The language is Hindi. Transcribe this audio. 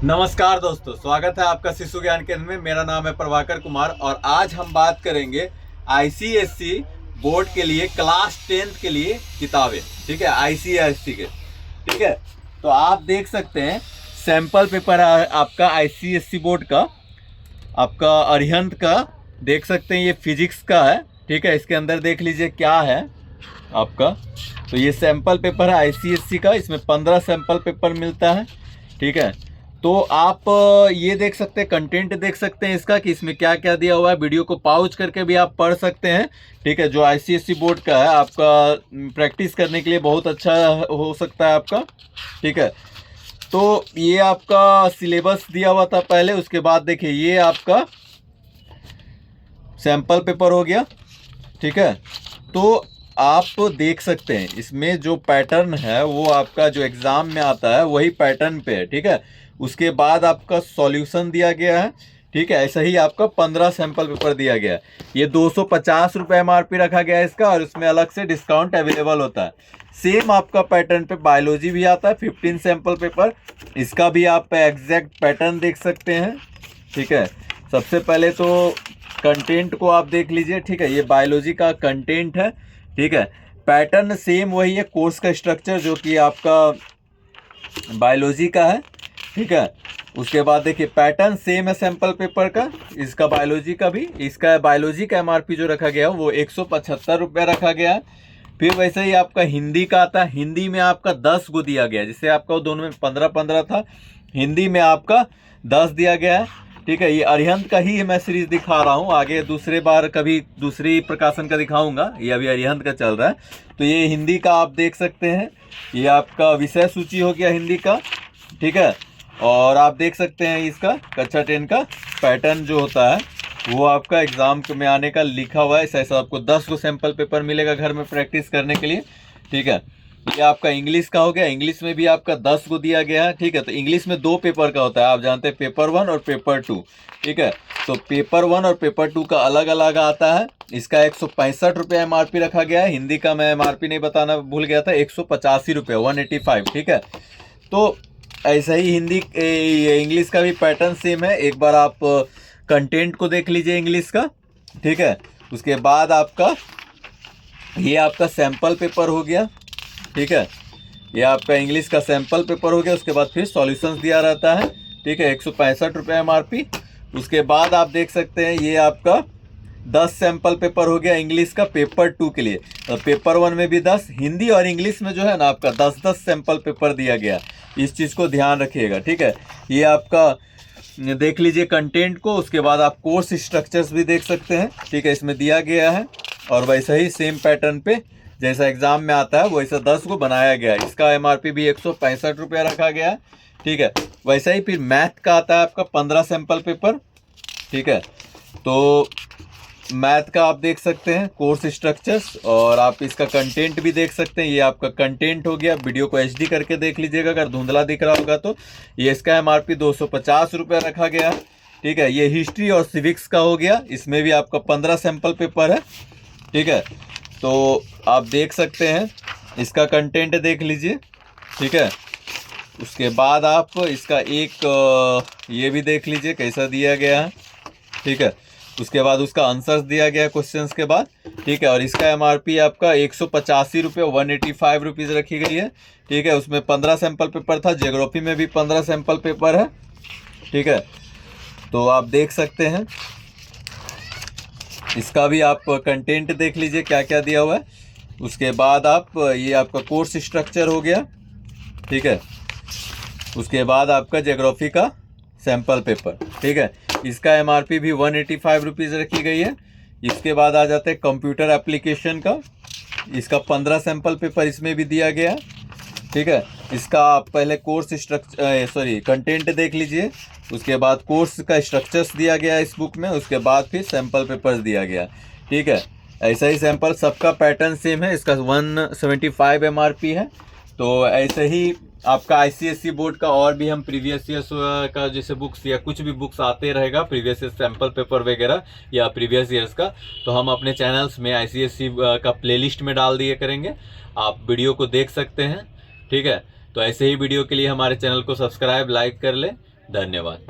नमस्कार दोस्तों, स्वागत है आपका शिशु ज्ञान केंद्र में। मेरा नाम है प्रभाकर कुमार और आज हम बात करेंगे आईसीएसई बोर्ड के लिए क्लास 10th के लिए किताबें। ठीक है, आईसीएसई के। ठीक है, तो आप देख सकते हैं सैंपल पेपर है आपका आईसीएसई बोर्ड का, आपका अरिहंत का। देख सकते हैं ये फिजिक्स का है। ठीक है, इसके अंदर देख लीजिए क्या है आपका। तो ये सैंपल पेपर है आईसीएसई का, इसमें 15 सैंपल पेपर मिलता है। ठीक है, तो आप ये देख सकते हैं, कंटेंट देख सकते हैं इसका कि इसमें क्या क्या दिया हुआ है। वीडियो को पॉज करके भी आप पढ़ सकते हैं। ठीक है, जो आईसीएसई बोर्ड का है आपका प्रैक्टिस करने के लिए बहुत अच्छा हो सकता है आपका। ठीक है, तो ये आपका सिलेबस दिया हुआ था पहले, उसके बाद देखिए ये आपका सैंपल पेपर हो गया। ठीक है, तो आप देख सकते हैं इसमें जो पैटर्न है वो आपका जो एग्ज़ाम में आता है वही पैटर्न पे है। ठीक है, उसके बाद आपका सॉल्यूशन दिया गया है। ठीक है, ऐसा ही आपका 15 सैंपल पेपर दिया गया है। ये 250 रुपये एमआरपी रखा गया है इसका, और इसमें अलग से डिस्काउंट अवेलेबल होता है। सेम आपका पैटर्न पे बायोलॉजी भी आता है, 15 सैंपल पेपर। इसका भी आप एग्जैक्ट पैटर्न देख सकते हैं। ठीक है, सबसे पहले तो कंटेंट को आप देख लीजिए। ठीक है, ये बायोलॉजी का कंटेंट है। ठीक है, पैटर्न सेम वही है, कोर्स का स्ट्रक्चर जो कि आपका बायोलॉजी का है। ठीक है, उसके बाद देखिए पैटर्न सेम है सैंपल पेपर का, इसका बायोलॉजी का भी। इसका बायोलॉजी का एमआरपी जो रखा गया है वो 175 रुपये रखा गया है। फिर वैसे ही आपका हिंदी का आता है। हिंदी में आपका 10 गो दिया गया है, जिससे आपका दोनों में 15-15 था, हिंदी में आपका 10 दिया गया है। ठीक है, ये अरिहंत का ही मैं सीरीज दिखा रहा हूँ, आगे दूसरे बार कभी दूसरी प्रकाशन का दिखाऊंगा। ये अभी अरिहंत का चल रहा है। तो ये हिंदी का आप देख सकते हैं, ये आपका विषय सूची हो गया हिंदी का। ठीक है, और आप देख सकते हैं इसका कक्षा 10 का पैटर्न जो होता है वो आपका एग्जाम में आने का लिखा हुआ है। ऐसा आपको 10 को सैंपल पेपर मिलेगा घर में प्रैक्टिस करने के लिए। ठीक है, ये आपका इंग्लिश का हो गया। इंग्लिश में भी आपका 10 को दिया गया है। ठीक है, तो इंग्लिश में 2 पेपर का होता है, आप जानते हैं, पेपर 1 और पेपर 2। ठीक है, तो पेपर 1 और पेपर 2 का अलग अलग आता है। इसका 165 रुपये एमआरपी रखा गया है। हिंदी का मैं एमआरपी नहीं बताना भूल गया था, 185 रुपये, 185। ठीक है, तो ऐसा ही हिंदी इंग्लिश का भी पैटर्न सेम है। एक बार आप कंटेंट को देख लीजिए इंग्लिश का। ठीक है, उसके बाद आपका ये आपका सैंपल पेपर हो गया। ठीक है, ये आपका इंग्लिश का सैंपल पेपर हो गया। उसके बाद फिर सॉल्यूशंस दिया रहता है। ठीक है, 165 रुपये एमआरपी। उसके बाद आप देख सकते हैं ये आपका 10 सैंपल पेपर हो गया इंग्लिश का पेपर 2 के लिए। तो पेपर 1 में भी 10, हिंदी और इंग्लिश में जो है ना आपका 10-10 सैंपल पेपर दिया गया। इस चीज़ को ध्यान रखिएगा। ठीक है, ये आपका देख लीजिए कंटेंट को। उसके बाद आप कोर्स स्ट्रक्चर्स भी देख सकते हैं। ठीक है, इसमें दिया गया है, और वैसा ही सेम पैटर्न पे जैसा एग्जाम में आता है वैसा 10 को बनाया गया है। इसका एमआरपी भी 165 रुपये रखा गया है। ठीक है, वैसा ही फिर मैथ का आता है आपका 15 सैंपल पेपर। ठीक है, तो मैथ का आप देख सकते हैं कोर्स स्ट्रक्चर्स, और आप इसका कंटेंट भी देख सकते हैं। ये आपका कंटेंट हो गया। वीडियो को एचडी करके देख लीजिएगा अगर धुंधला दिख रहा होगा तो। ये इसका एमआरपी 250 रुपये रखा गया है। ठीक है, ये हिस्ट्री और सिविक्स का हो गया, इसमें भी आपका 15 सैंपल पेपर है। ठीक है, तो आप देख सकते हैं इसका कंटेंट देख लीजिए। ठीक है, उसके बाद आप इसका एक ये भी देख लीजिए कैसा दिया गया है। ठीक है, उसके बाद उसका आंसर्स दिया गया है क्वेश्चंस के बाद। ठीक है, और इसका एमआरपी आपका 185 रुपये, 185 रुपीज़ रखी गई है। ठीक है, उसमें 15 सैंपल पेपर था। ज्योग्राफी में भी 15 सैंपल पेपर है। ठीक है, तो आप देख सकते हैं इसका भी आप कंटेंट देख लीजिए क्या क्या दिया हुआ है। उसके बाद आप ये आपका कोर्स स्ट्रक्चर हो गया। ठीक है, उसके बाद आपका ज्योग्राफी का सैंपल पेपर। ठीक है, इसका एमआरपी भी 185 रुपीज़ रखी गई है। इसके बाद आ जाते हैं कंप्यूटर एप्लीकेशन का। इसका 15 सैंपल पेपर इसमें भी दिया गया। ठीक है, इसका आप पहले कोर्स स्ट्रक्चर कंटेंट देख लीजिए। उसके बाद कोर्स का स्ट्रक्चर्स दिया गया इस बुक में। उसके बाद फिर सैंपल पेपर्स दिया गया। ठीक है, ऐसा ही सैंपल सबका पैटर्न सेम है। इसका 175 एमआरपी है। तो ऐसे ही आपका आईसीएसई बोर्ड का और भी हम प्रीवियस ईयर्स का जैसे बुक्स या कुछ भी बुक्स आते रहेगा, प्रीवियस ईयर सैंपल पेपर वगैरह या प्रीवियस ईयर्स का, तो हम अपने चैनल्स में आईसीएसई का प्लेलिस्ट में डाल दिए करेंगे। आप वीडियो को देख सकते हैं। ठीक है, तो ऐसे ही वीडियो के लिए हमारे चैनल को सब्सक्राइब, लाइक कर लें। धन्यवाद।